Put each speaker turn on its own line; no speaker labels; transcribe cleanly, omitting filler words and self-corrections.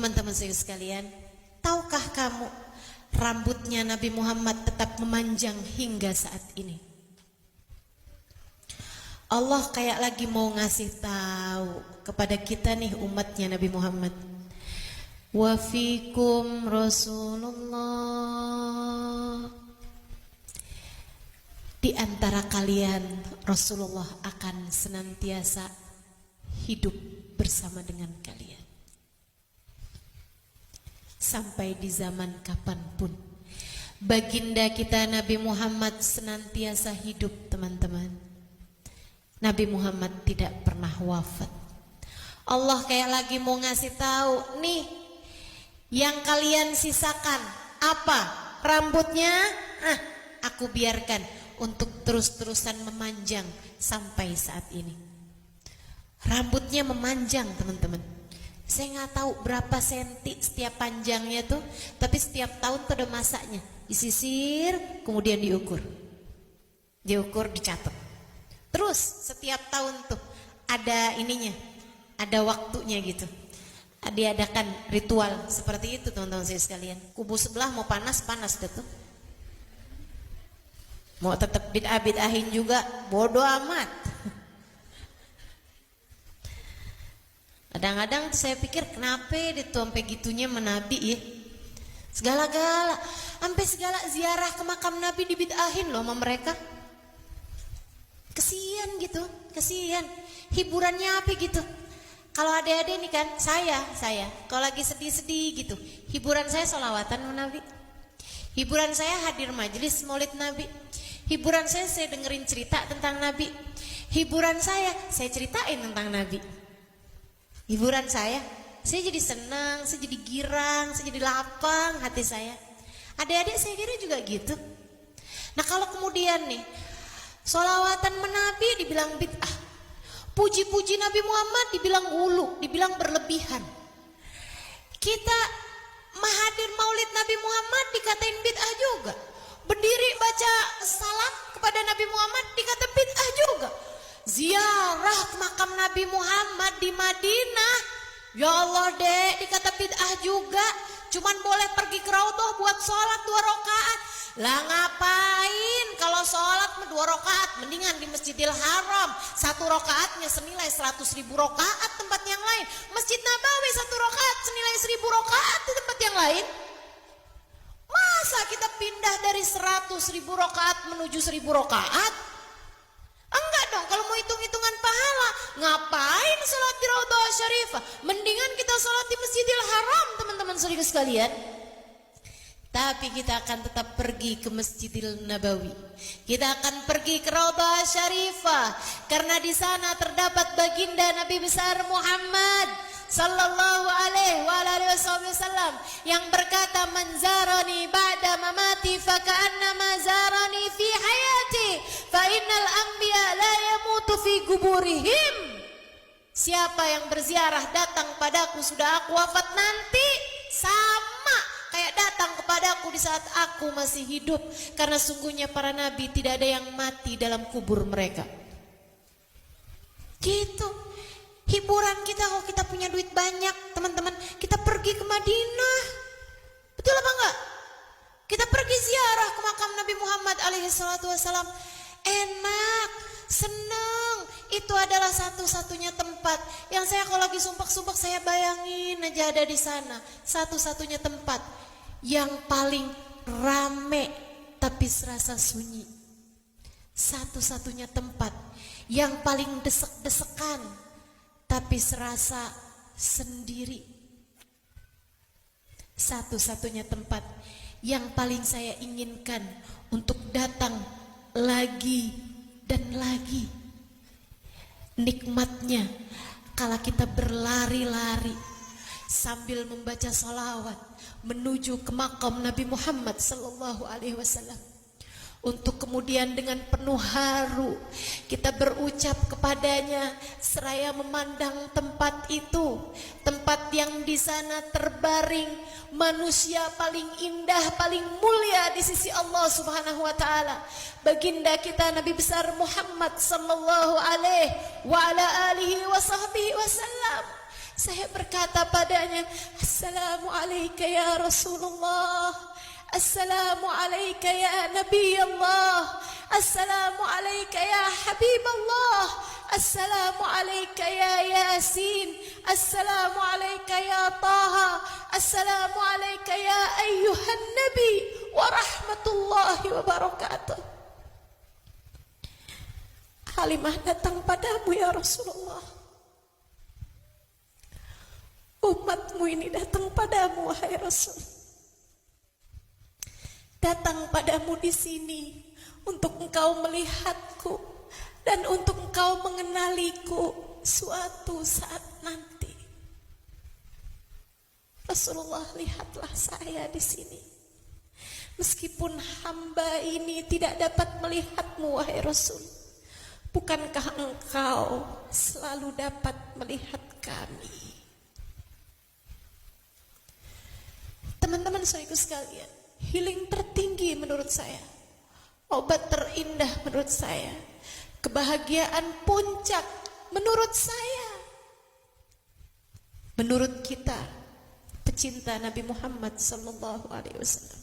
Teman-teman sekalian, tahukah kamu rambutnya Nabi Muhammad tetap memanjang hingga saat ini? Allah kayak lagi mau ngasih tahu kepada kita nih umatnya Nabi Muhammad. Wa fikum Rasulullah. Di antara kalian Rasulullah akan senantiasa hidup bersama dengan kalian sampai di zaman kapanpun. Baginda kita Nabi Muhammad senantiasa hidup, teman-teman. Nabi Muhammad tidak pernah wafat. Allah kayak lagi mau ngasih tahu nih, yang kalian sisakan apa? Rambutnya aku biarkan untuk terus-terusan memanjang sampai saat ini. Rambutnya memanjang, teman-teman. Saya nggak tahu berapa senti setiap panjangnya tuh, tapi setiap tahun tuh ada masanya. Disisir, kemudian diukur, dicatat. Terus setiap tahun tuh ada ininya, ada waktunya gitu. Diadakan ritual seperti itu, teman-teman saya sekalian. Kubu sebelah mau panas deh tuh. Mau tetap bid'ah-bid'ahin juga, bodoh amat. Kadang-kadang saya pikir kenapa itu sampai gitunya menabi ya. Segala-gala, sampai segala ziarah ke makam Nabi dibid'ahin loh sama mereka. Kesian gitu, kesian. Hiburannya apa gitu? Kalau adik-adik nih kan, saya kalau lagi sedih-sedih gitu, hiburan saya sholawatan sama Nabi. Hiburan saya hadir majelis maulid Nabi. Hiburan saya dengerin cerita tentang Nabi. Hiburan saya ceritain tentang Nabi. Hiburan saya jadi senang, saya jadi girang, saya jadi lapang hati saya. Adik-adik saya kira juga gitu. Nah kalau kemudian nih sholawatan menabi dibilang bid'ah, puji-puji Nabi Muhammad dibilang ulu, dibilang berlebihan. Kita mahadir maulid Nabi Muhammad dikatain bid'ah juga. Berdiri baca salam kepada Nabi Muhammad dikata bid'ah juga. Ziarah makam Nabi Muhammad di Madinah, ya Allah dek, dikata bid'ah juga. Cuman boleh pergi ke Raudhah buat sholat 2 rakaat. Lah ngapain kalau sholat 2 rakaat, mendingan di Masjidil Haram 1 rakaatnya senilai 100.000 rakaat tempat yang lain. Masjid Nabawi 1 rakaat senilai 1.000 rakaat di tempat yang lain. Masa kita pindah dari 100.000 rakaat menuju 1.000 rakaat? Enggak dong, kalau mau hitung-hitungan pahala, ngapain sholat di Raudhah Syarifah? Mendingan kita sholat di Masjidil Haram, teman-teman saudara sekalian. Tapi kita akan tetap pergi ke Masjidil Nabawi. Kita akan pergi ke Raudhah Syarifah karena di sana terdapat baginda Nabi besar Muhammad sallallahu alaihi wasallam yang berkata, "Man zarani ba'da mamati fa ka'annama zarani fi hayati, fa innal anbiya la yamutu fi kuburihim." Siapa yang berziarah datang padaku sudah aku wafat nanti, sama kayak datang kepadaku di saat aku masih hidup, karena sungguhnya para nabi tidak ada yang mati dalam kubur mereka. Gitu. Hiburan kita kalau kita punya duit banyak, teman-teman, kita pergi ke Madinah. Betul apa enggak? Kita pergi ziarah ke makam Nabi Muhammad alaihi salatu wasalam. Enak, senang. Itu adalah satu-satunya tempat yang saya kalau lagi sumpah-sumpah saya bayangin aja ada di sana. Satu-satunya tempat yang paling rame tapi serasa sunyi. Satu-satunya tempat yang paling desek-desekan tapi serasa sendiri. Satu-satunya tempat yang paling saya inginkan untuk datang lagi dan lagi. Nikmatnya kala kita berlari-lari sambil membaca sholawat menuju ke makam Nabi Muhammad sallallahu alaihi wasallam. Untuk kemudian dengan penuh haru kita berucap kepadanya seraya memandang tempat itu, tempat yang di sana terbaring manusia paling indah, paling mulia di sisi Allah Subhanahu wa taala. Baginda kita Nabi besar Muhammad sallallahu alaihi wa ala alihi wa sahbihi wasallam. Saya berkata padanya, Assalamu alayka ya Rasulullah, Assalamu alayka ya Nabi Allah, Assalamu alayka ya Habib Allah, Assalamu alayka ya Yasin, Assalamu alayka ya Taha, Assalamu alayka ya ayyuhan Nabi wa rahmatullahi wa barakatuh. Halimah datang padamu ya Rasulullah. Umatmu ini datang padamu wahai Rasul. Datang padamu di sini untuk engkau melihatku dan untuk engkau mengenaliku suatu saat nanti. Rasulullah, lihatlah saya di sini. Meskipun hamba ini tidak dapat melihatmu wahai Rasul, bukankah engkau selalu dapat melihat kami? Teman-teman saudaraku sekalian, healing tertinggi menurut saya, obat terindah menurut saya, kebahagiaan puncak menurut saya, menurut kita pecinta Nabi Muhammad sallallahu alaihi wasallam,